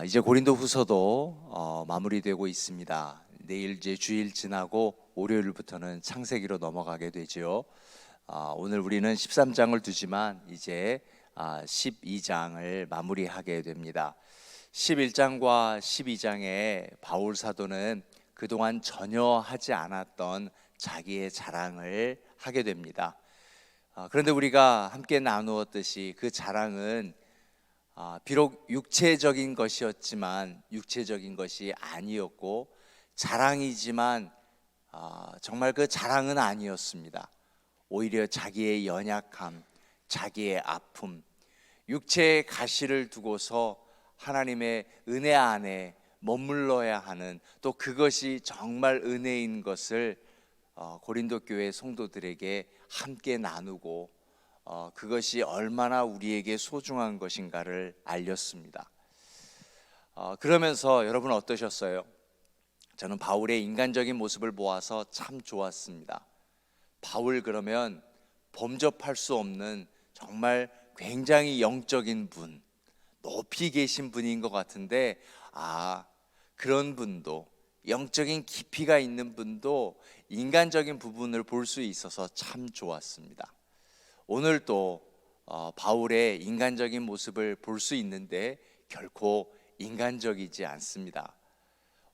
이제 고린도후서도 마무리되고 있습니다. 내일 이제 주일 지나고 월요일부터는 창세기로 넘어가게 되죠. 오늘 우리는 13장을 두지만 이제 12장을 마무리하게 됩니다. 11장과 12장에 바울 사도는 그동안 전혀 하지 않았던 자기의 자랑을 하게 됩니다. 그런데 우리가 함께 나누었듯이 그 자랑은 비록 육체적인 것이었지만 육체적인 것이 아니었고 자랑이지만 정말 그 자랑은 아니었습니다. 오히려 자기의 연약함, 자기의 아픔, 육체의 가시를 두고서 하나님의 은혜 안에 머물러야 하는, 또 그것이 정말 은혜인 것을 고린도 교회 성도들에게 함께 나누고 그것이 얼마나 우리에게 소중한 것인가를 알렸습니다. 그러면서 여러분 어떠셨어요? 저는 바울의 인간적인 모습을 보아서 참 좋았습니다. 바울 그러면 범접할 수 없는 정말 굉장히 영적인 분, 높이 계신 분인 것 같은데 그런 분도, 영적인 깊이가 있는 분도 인간적인 부분을 볼 수 있어서 참 좋았습니다. 오늘 또 바울의 인간적인 모습을 볼 수 있는데 결코 인간적이지 않습니다.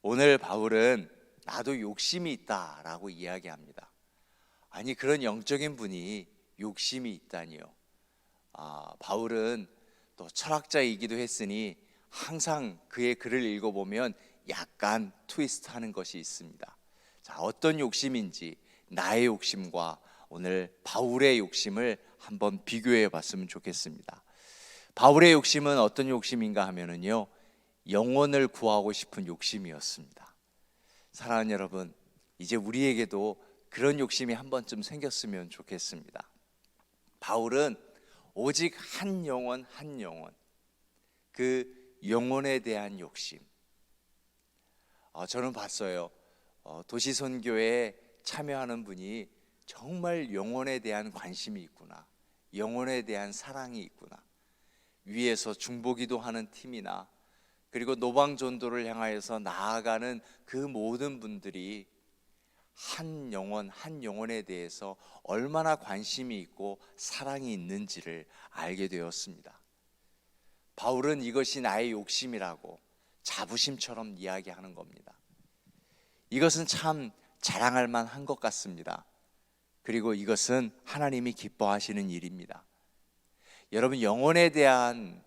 오늘 바울은 나도 욕심이 있다라고 이야기합니다. 아니, 그런 영적인 분이 욕심이 있다니요. 바울은 또 철학자이기도 했으니 항상 그의 글을 읽어보면 약간 트위스트하는 것이 있습니다. 자, 어떤 욕심인지 나의 욕심과 오늘 바울의 욕심을 한번 비교해 봤으면 좋겠습니다. 바울의 욕심은 어떤 욕심인가 하면은요, 영혼을 구하고 싶은 욕심이었습니다. 사랑하는 여러분, 이제 우리에게도 그런 욕심이 한 번쯤 생겼으면 좋겠습니다. 바울은 오직 한 영혼, 그 영혼에 대한 욕심. 저는 봤어요. 도시선교에 참여하는 분이 정말 영혼에 대한 관심이 있구나, 영혼에 대한 사랑이 있구나. 위에서 중보기도 하는 팀이나 그리고 노방전도를 향하여서 나아가는 그 모든 분들이 한 영혼에 대해서 얼마나 관심이 있고 사랑이 있는지를 알게 되었습니다. 바울은 이것이 나의 욕심이라고 자부심처럼 이야기하는 겁니다. 이것은 참 자랑할 만한 것 같습니다. 그리고 이것은 하나님이 기뻐하시는 일입니다. 여러분, 영혼에 대한,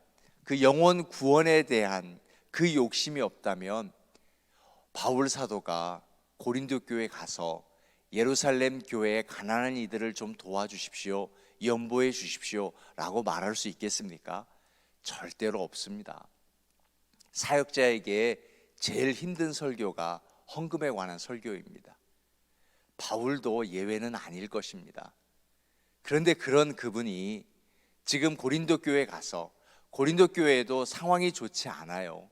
그 영혼 구원에 대한 그 욕심이 없다면 바울 사도가 고린도 교회에 가서 예루살렘 교회의 가난한 이들을 좀 도와주십시오, 연보해 주십시오 라고 말할 수 있겠습니까? 절대로 없습니다. 사역자에게 제일 힘든 설교가 헌금에 관한 설교입니다. 바울도 예외는 아닐 것입니다. 그런데 그런 그분이 지금 고린도 교회에 가서, 고린도 교회에도 상황이 좋지 않아요.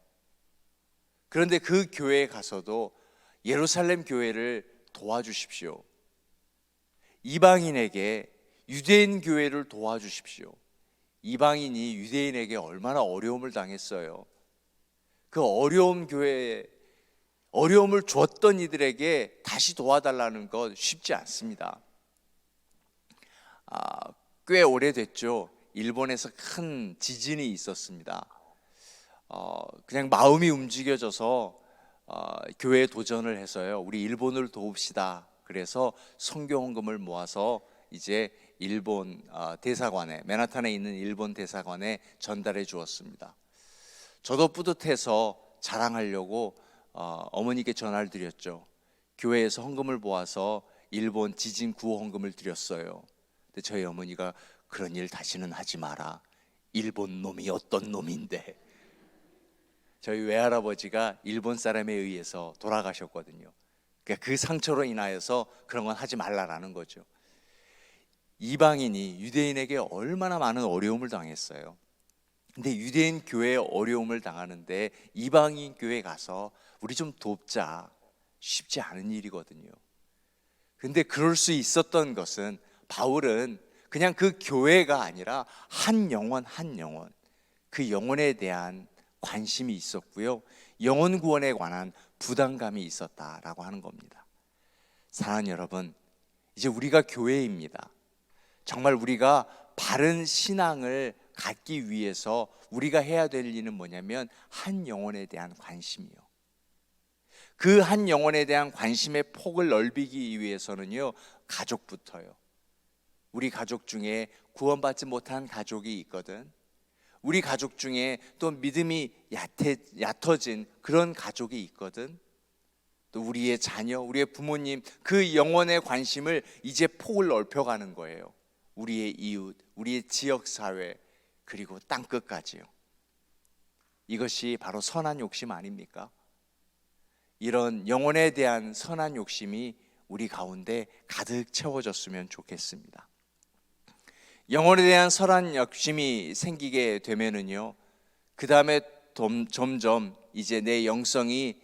그런데 그 교회에 가서도 예루살렘 교회를 도와주십시오, 이방인에게 유대인 교회를 도와주십시오. 이방인이 유대인에게 얼마나 어려움을 당했어요. 그 어려운 교회에 어려움을 줬던 이들에게 다시 도와달라는 것 쉽지 않습니다. 꽤 오래됐죠. 일본에서 큰 지진이 있었습니다. 그냥 마음이 움직여져서 교회에 도전을 해서요, 우리 일본을 도웁시다. 그래서 선교 헌금을 모아서 이제 일본 대사관에, 맨하탄에 있는 일본 대사관에 전달해 주었습니다. 저도 뿌듯해서 자랑하려고 어머니께 전화를 드렸죠. 교회에서 헌금을 모아서 일본 지진 구호 헌금을 드렸어요. 근데 저희 어머니가 그런 일 다시는 하지 마라, 일본 놈이 어떤 놈인데. 저희 외할아버지가 일본 사람에 의해서 돌아가셨거든요. 그러니까 그 상처로 인하여서 그런 건 하지 말라라는 거죠. 이방인이 유대인에게 얼마나 많은 어려움을 당했어요. 근데 유대인 교회에 어려움을 당하는데 이방인 교회에 가서 우리 좀 돕자, 쉽지 않은 일이거든요. 근데 그럴 수 있었던 것은, 바울은 그냥 그 교회가 아니라 한 영혼, 그 영혼에 대한 관심이 있었고요. 영혼 구원에 관한 부담감이 있었다라고 하는 겁니다. 사랑하는 여러분, 이제 우리가 교회입니다. 정말 우리가 바른 신앙을 갖기 위해서 우리가 해야 될 일은 뭐냐면 한 영혼에 대한 관심이요. 그 한 영혼에 대한 관심의 폭을 넓히기 위해서는요, 가족부터요. 우리 가족 중에 구원받지 못한 가족이 있거든. 우리 가족 중에 또 믿음이 얕아진 그런 가족이 있거든. 또 우리의 자녀, 우리의 부모님, 그 영혼의 관심을 이제 폭을 넓혀가는 거예요. 우리의 이웃, 우리의 지역사회, 그리고 땅끝까지요. 이것이 바로 선한 욕심 아닙니까? 이런 영혼에 대한 선한 욕심이 우리 가운데 가득 채워졌으면 좋겠습니다. 영혼에 대한 선한 욕심이 생기게 되면은요, 그 다음에 점점 이제 내 영성이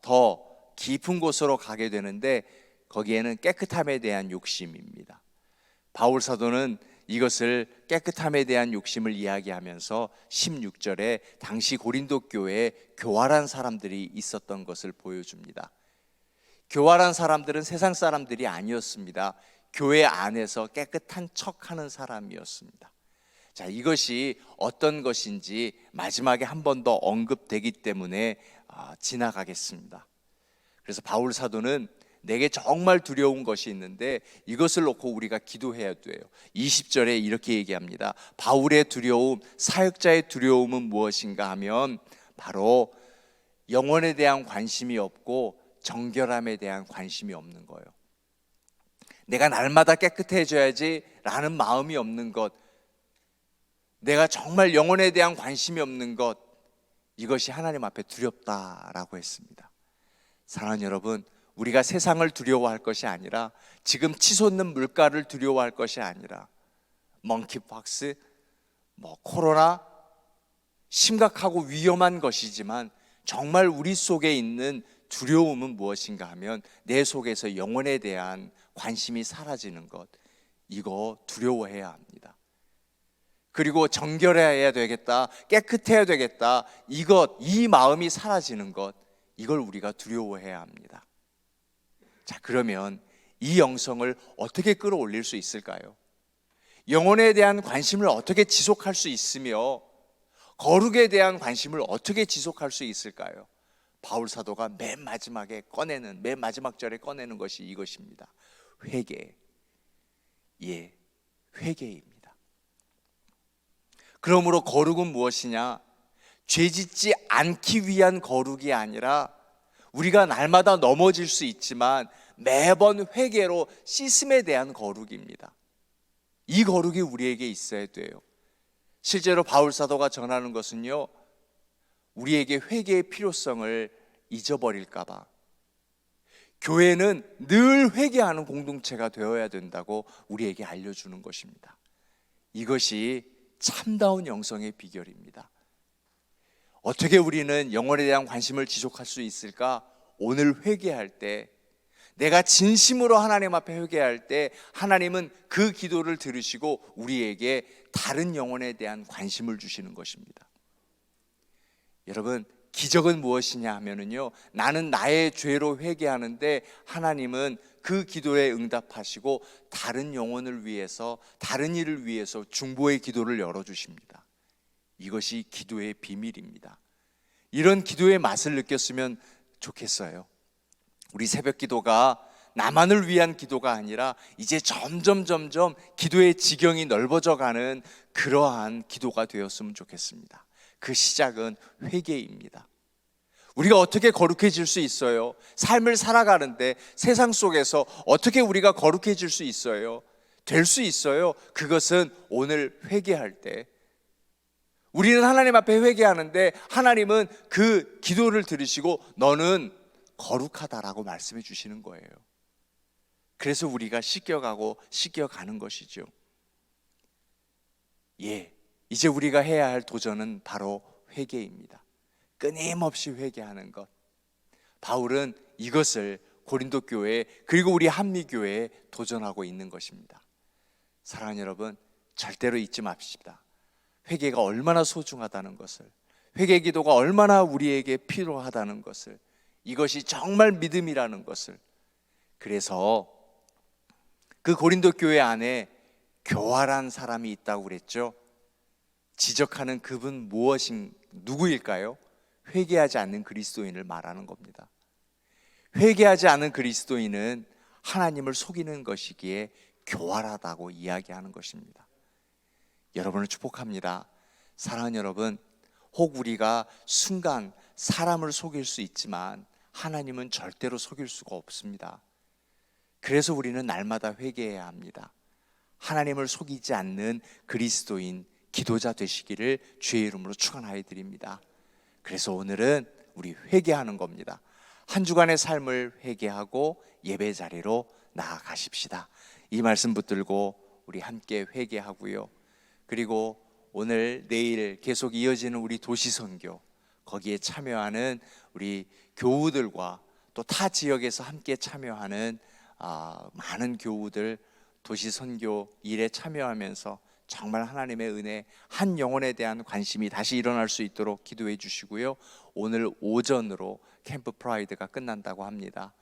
더 깊은 곳으로 가게 되는데, 거기에는 깨끗함에 대한 욕심입니다. 바울 사도는 이것을 깨끗함에 대한 욕심을 이야기하면서 16절에 당시 고린도 교회에 교활한 사람들이 있었던 것을 보여줍니다. 교활한 사람들은 세상 사람들이 아니었습니다. 교회 안에서 깨끗한 척하는 사람이었습니다. 자, 이것이 어떤 것인지 마지막에 한 번 더 언급되기 때문에 지나가겠습니다. 그래서 바울 사도는 내게 정말 두려운 것이 있는데 이것을 놓고 우리가 기도해야 돼요. 20절에 이렇게 얘기합니다. 바울의 두려움, 사역자의 두려움은 무엇인가 하면 바로 영혼에 대한 관심이 없고 정결함에 대한 관심이 없는 거예요. 내가 날마다 깨끗해져야지 라는 마음이 없는 것, 내가 정말 영혼에 대한 관심이 없는 것, 이것이 하나님 앞에 두렵다라고 했습니다. 사랑하는 여러분, 우리가 세상을 두려워할 것이 아니라, 지금 치솟는 물가를 두려워할 것이 아니라, 멍키박스, 코로나, 심각하고 위험한 것이지만 정말 우리 속에 있는 두려움은 무엇인가 하면 내 속에서 영혼에 대한 관심이 사라지는 것, 이거 두려워해야 합니다. 그리고 정결해야 되겠다, 깨끗해야 되겠다, 이 마음이 사라지는 것, 이걸 우리가 두려워해야 합니다. 자, 그러면 이 영성을 어떻게 끌어올릴 수 있을까요? 영혼에 대한 관심을 어떻게 지속할 수 있으며 거룩에 대한 관심을 어떻게 지속할 수 있을까요? 바울 사도가 맨 마지막 절에 꺼내는 것이 이것입니다. 회개. 예, 회개입니다. 그러므로 거룩은 무엇이냐? 죄짓지 않기 위한 거룩이 아니라, 우리가 날마다 넘어질 수 있지만 매번 회개로 씻음에 대한 거룩입니다. 이 거룩이 우리에게 있어야 돼요. 실제로 바울 사도가 전하는 것은요, 우리에게 회개의 필요성을 잊어버릴까 봐, 교회는 늘 회개하는 공동체가 되어야 된다고 우리에게 알려주는 것입니다. 이것이 참다운 영성의 비결입니다. 어떻게 우리는 영혼에 대한 관심을 지속할 수 있을까? 오늘 회개할 때, 내가 진심으로 하나님 앞에 회개할 때 하나님은 그 기도를 들으시고 우리에게 다른 영혼에 대한 관심을 주시는 것입니다. 여러분, 기적은 무엇이냐 하면은요, 나는 나의 죄로 회개하는데 하나님은 그 기도에 응답하시고 다른 영혼을 위해서, 다른 일을 위해서 중보의 기도를 열어주십니다. 이것이 기도의 비밀입니다. 이런 기도의 맛을 느꼈으면 좋겠어요. 우리 새벽 기도가 나만을 위한 기도가 아니라 이제 점점 기도의 지경이 넓어져 가는 그러한 기도가 되었으면 좋겠습니다. 그 시작은 회개입니다. 우리가 어떻게 거룩해질 수 있어요? 삶을 살아가는데 세상 속에서 어떻게 우리가 거룩해질 수 있어요? 될 수 있어요. 그것은 오늘 회개할 때, 우리는 하나님 앞에 회개하는데 하나님은 그 기도를 들으시고 너는 거룩하다라고 말씀해 주시는 거예요. 그래서 우리가 씻겨가는 것이죠. 예, 이제 우리가 해야 할 도전은 바로 회개입니다. 끊임없이 회개하는 것. 바울은 이것을 고린도 교회 그리고 우리 한미교회에 도전하고 있는 것입니다. 사랑하는 여러분, 절대로 잊지 맙시다. 회개가 얼마나 소중하다는 것을, 회개 기도가 얼마나 우리에게 필요하다는 것을, 이것이 정말 믿음이라는 것을. 그래서 그 고린도 교회 안에 교활한 사람이 있다고 그랬죠. 지적하는 그분 누구일까요? 회개하지 않는 그리스도인을 말하는 겁니다. 회개하지 않은 그리스도인은 하나님을 속이는 것이기에 교활하다고 이야기하는 것입니다. 여러분을 축복합니다. 사랑하는 여러분, 혹 우리가 순간 사람을 속일 수 있지만 하나님은 절대로 속일 수가 없습니다. 그래서 우리는 날마다 회개해야 합니다. 하나님을 속이지 않는 그리스도인 기도자 되시기를 주의 이름으로 축원하여 드립니다. 그래서 오늘은 우리 회개하는 겁니다. 한 주간의 삶을 회개하고 예배 자리로 나아가십시다. 이 말씀 붙들고 우리 함께 회개하고요. 그리고 오늘 내일 계속 이어지는 우리 도시 선교, 거기에 참여하는 우리 교우들과 또 타 지역에서 함께 참여하는 많은 교우들, 도시 선교 일에 참여하면서 정말 하나님의 은혜, 한 영혼에 대한 관심이 다시 일어날 수 있도록 기도해 주시고요. 오늘 오전으로 캠프 프라이드가 끝난다고 합니다.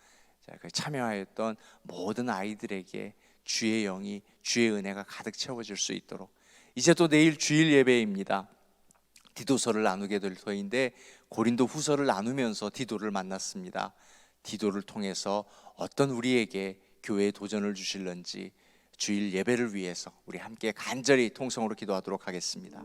그 참여하였던 모든 아이들에게 주의 영이, 주의 은혜가 가득 채워질 수 있도록. 이제 또 내일 주일 예배입니다. 디도서를 나누게 될 터인데 고린도 후서를 나누면서 디도를 만났습니다. 디도를 통해서 어떤 우리에게 교회에 도전을 주실런지 주일 예배를 위해서 우리 함께 간절히 통성으로 기도하도록 하겠습니다.